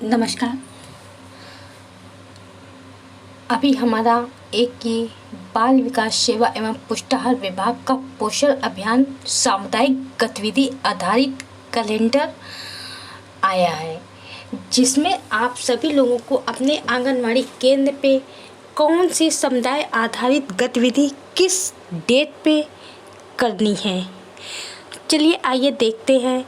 नमस्कार। अभी हमारा एक ये बाल विकास सेवा एवं पुष्टाहार विभाग का पोषण अभियान सामुदायिक गतिविधि आधारित कैलेंडर आया है, जिसमें आप सभी लोगों को अपने आंगनवाड़ी केंद्र पे कौन सी समुदाय आधारित गतिविधि किस डेट पे करनी है। चलिए आइए देखते हैं।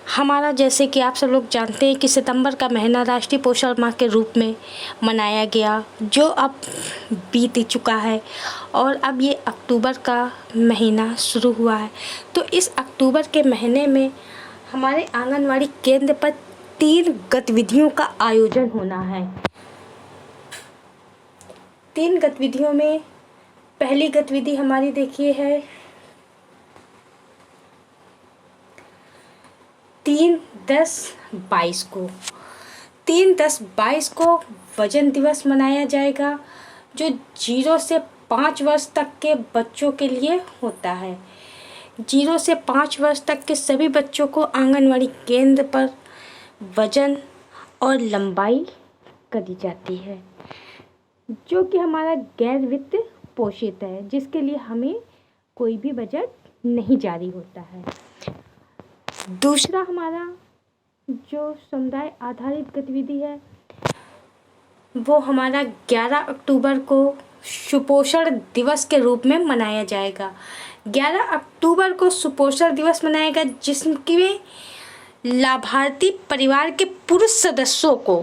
हमारा जैसे कि आप सब लोग जानते हैं कि सितंबर का महीना राष्ट्रीय पोषण माह के रूप में मनाया गया, जो अब बीत चुका है और अब ये अक्टूबर का महीना शुरू हुआ है। तो इस अक्टूबर के महीने में हमारे आंगनवाड़ी केंद्र पर 3 गतिविधियों का आयोजन होना है। 3 गतिविधियों में पहली गतिविधि हमारी देखिए है 3-10-22 को 3-10-22 को वजन दिवस मनाया जाएगा, जो 0 से 5 वर्ष तक के बच्चों के लिए होता है। 0 से 5 वर्ष तक के सभी बच्चों को आंगनवाड़ी केंद्र पर वजन और लंबाई करी जाती है, जो कि हमारा गैर वित्त पोषित है, जिसके लिए हमें कोई भी बजट नहीं जारी होता है। दूसरा हमारा जो समुदाय आधारित गतिविधि है वो हमारा 11 अक्टूबर को सुपोषण दिवस के रूप में मनाया जाएगा। 11 अक्टूबर को सुपोषण दिवस मनाएगा, जिसमें लाभार्थी परिवार के पुरुष सदस्यों को,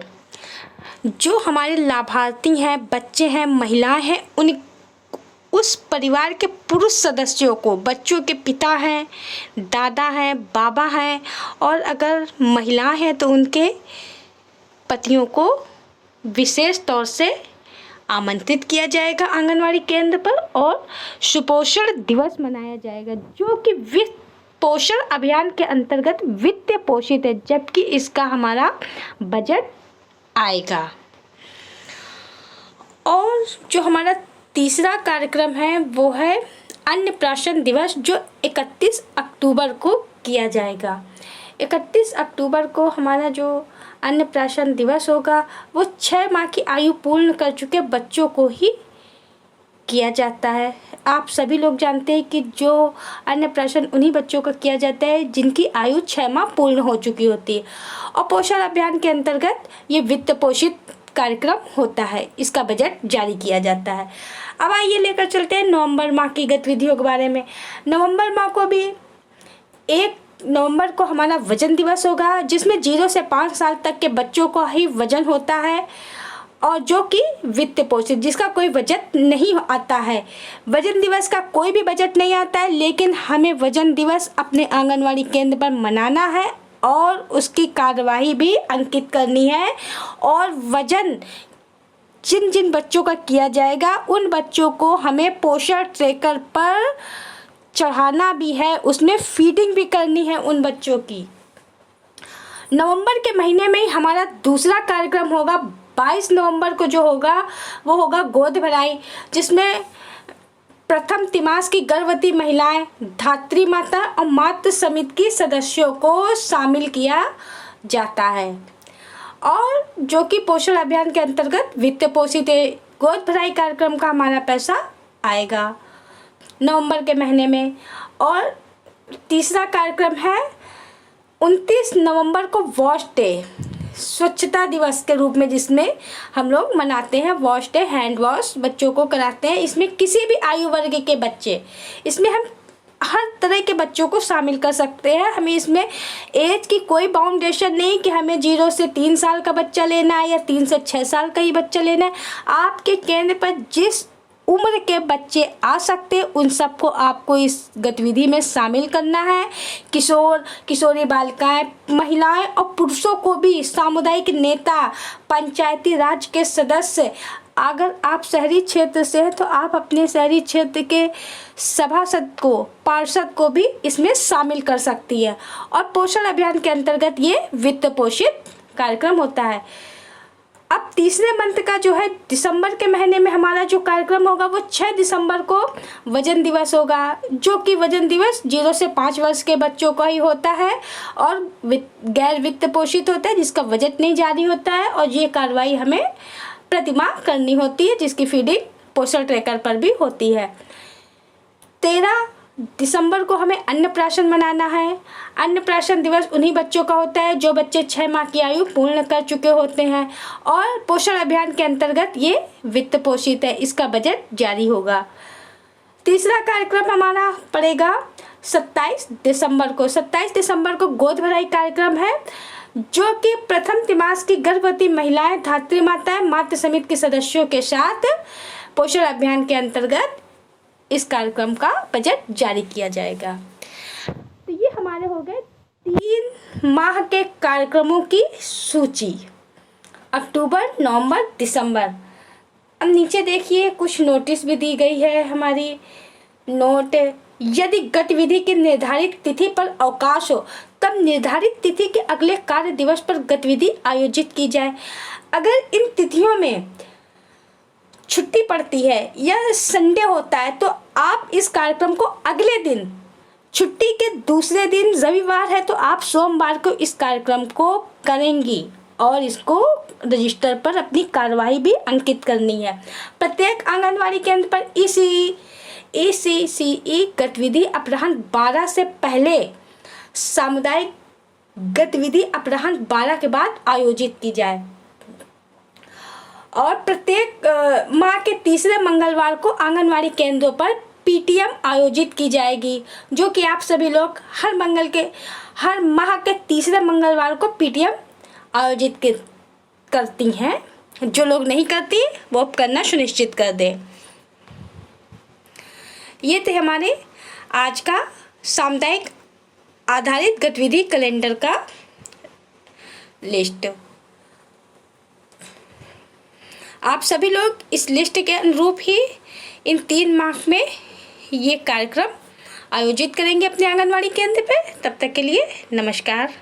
जो हमारे लाभार्थी हैं, बच्चे हैं, महिलाएं हैं, उस परिवार के पुरुष सदस्यों को, बच्चों के पिता हैं, दादा हैं, बाबा हैं, और अगर महिलाएं हैं तो उनके पतियों को विशेष तौर से आमंत्रित किया जाएगा आंगनवाड़ी केंद्र पर और सुपोषण दिवस मनाया जाएगा, जो कि वित्त पोषण अभियान के अंतर्गत वित्त पोषित है, जबकि इसका हमारा बजट आएगा। और जो हमारा तीसरा कार्यक्रम है वो है अन्नप्राशन दिवस, जो 31 अक्टूबर को किया जाएगा। 31 अक्टूबर को हमारा जो अन्नप्राशन दिवस होगा वो 6 माह की आयु पूर्ण कर चुके बच्चों को ही किया जाता है। आप सभी लोग जानते हैं कि जो अन्नप्राशन उन्हीं बच्चों का किया जाता है जिनकी आयु 6 माह पूर्ण हो चुकी होती है, और पोषण अभियान के अंतर्गत ये वित्त पोषित कार्यक्रम होता है, इसका बजट जारी किया जाता है। अब आइए लेकर चलते हैं नवंबर माह की गतिविधियों के बारे में। नवंबर माह को भी 1 नवंबर को हमारा वजन दिवस होगा, जिसमें 0 से 5 साल तक के बच्चों का ही वजन होता है, और जो कि वित्त पोषित, जिसका कोई बजट नहीं आता है। वजन दिवस का कोई भी बजट नहीं आता है, लेकिन हमें वजन दिवस अपने आंगनवाड़ी केंद्र पर मनाना है और उसकी कार्यवाही भी अंकित करनी है, और वजन जिन जिन बच्चों का किया जाएगा उन बच्चों को हमें पोषण ट्रैकर पर चढ़ाना भी है, उसमें फीडिंग भी करनी है उन बच्चों की। नवंबर के महीने में ही हमारा दूसरा कार्यक्रम होगा। 22 नवंबर को जो होगा वो होगा गोद भराई, जिसमें प्रथम तिमास की गर्भवती महिलाएं, धात्री माता और मातृ समिति की सदस्यों को शामिल किया जाता है, और जो कि पोषण अभियान के अंतर्गत वित्त पोषित गोद भराई कार्यक्रम का हमारा पैसा आएगा नवंबर के महीने में। और तीसरा कार्यक्रम है 29 नवंबर को वॉश डे, स्वच्छता दिवस के रूप में, जिसमें हम लोग मनाते हैं वॉश डे, हैंड वॉश बच्चों को कराते हैं। इसमें किसी भी आयु वर्ग के बच्चे, इसमें हम हर तरह के बच्चों को शामिल कर सकते हैं। हमें इसमें एज की कोई बाउंडेशन नहीं कि हमें 0 से 3 साल का बच्चा लेना है या 3 से 6 साल का ही बच्चा लेना है। आपके केंद्र पर जिस उम्र के बच्चे आ सकते हैं उन सबको आपको इस गतिविधि में शामिल करना है। किशोर किशोरी बालिकाएं, महिलाएं और पुरुषों को भी, सामुदायिक नेता, पंचायती राज के सदस्य, अगर आप शहरी क्षेत्र से हैं तो आप अपने शहरी क्षेत्र के सभासद को, पार्षद को भी इसमें शामिल कर सकती है। और पोषण अभियान के अंतर्गत ये वित्त पोषित कार्यक्रम होता है। अब तीसरे मंथ का जो है दिसंबर के महीने में हमारा जो कार्यक्रम होगा वो 6 दिसंबर को वजन दिवस होगा, जो कि वजन दिवस 0 से 5 वर्ष के बच्चों का ही होता है और गैर वित्त पोषित होता है, जिसका बजट नहीं जारी होता है। और ये कार्रवाई हमें प्रतिमाह करनी होती है, जिसकी फीडिंग पोषण ट्रैकर पर भी होती है। 13 दिसंबर को हमें अन्नप्राशन मनाना है। अन्नप्राशन दिवस उन्हीं बच्चों का होता है जो बच्चे 6 माह की आयु पूर्ण कर चुके होते हैं और पोषण अभियान के अंतर्गत ये वित्त पोषित है, इसका बजट जारी होगा। तीसरा कार्यक्रम हमारा पड़ेगा 27 दिसंबर को। 27 दिसंबर को गोद भराई कार्यक्रम है, जो कि प्रथम तिमाही की गर्भवती महिलाएं, धात्री माताएं, मातृ समिति के सदस्यों के साथ पोषण अभियान के अंतर्गत इस कार्यक्रम का बजट जारी किया जाएगा। तो ये हमारे हो गए 3 माह के कार्यक्रमों की सूची, अक्टूबर, नवंबर, दिसंबर। अब नीचे देखिए कुछ नोटिस भी दी गई है हमारी नोट। यदि गतिविधि की निर्धारित तिथि पर अवकाश हो तब निर्धारित तिथि के अगले कार्य दिवस पर गतिविधि आयोजित की जाए। अगर इन तिथियों में छुट्टी पड़ती है या संडे होता है तो आप इस कार्यक्रम को अगले दिन, छुट्टी के दूसरे दिन रविवार है तो आप सोमवार को इस कार्यक्रम को करेंगी और इसको रजिस्टर पर अपनी कार्यवाही भी अंकित करनी है। प्रत्येक आंगनवाड़ी केंद्र पर ECCE गतिविधि अपराह्न 12 से पहले, सामुदायिक गतिविधि अपराह्न 12 के बाद आयोजित की जाए और प्रत्येक माह के तीसरे मंगलवार को आंगनवाड़ी केंद्रों पर PTM आयोजित की जाएगी, जो कि आप सभी लोग हर माह के तीसरे मंगलवार को PTM आयोजित करती हैं। जो लोग नहीं करती वो करना सुनिश्चित कर दें। ये थे हमारे आज का सामुदायिक आधारित गतिविधि कैलेंडर का लिस्ट। आप सभी लोग इस लिस्ट के अनुरूप ही इन 3 माह में ये कार्यक्रम आयोजित करेंगे अपने आंगनवाड़ी केंद्र पे। तब तक के लिए नमस्कार।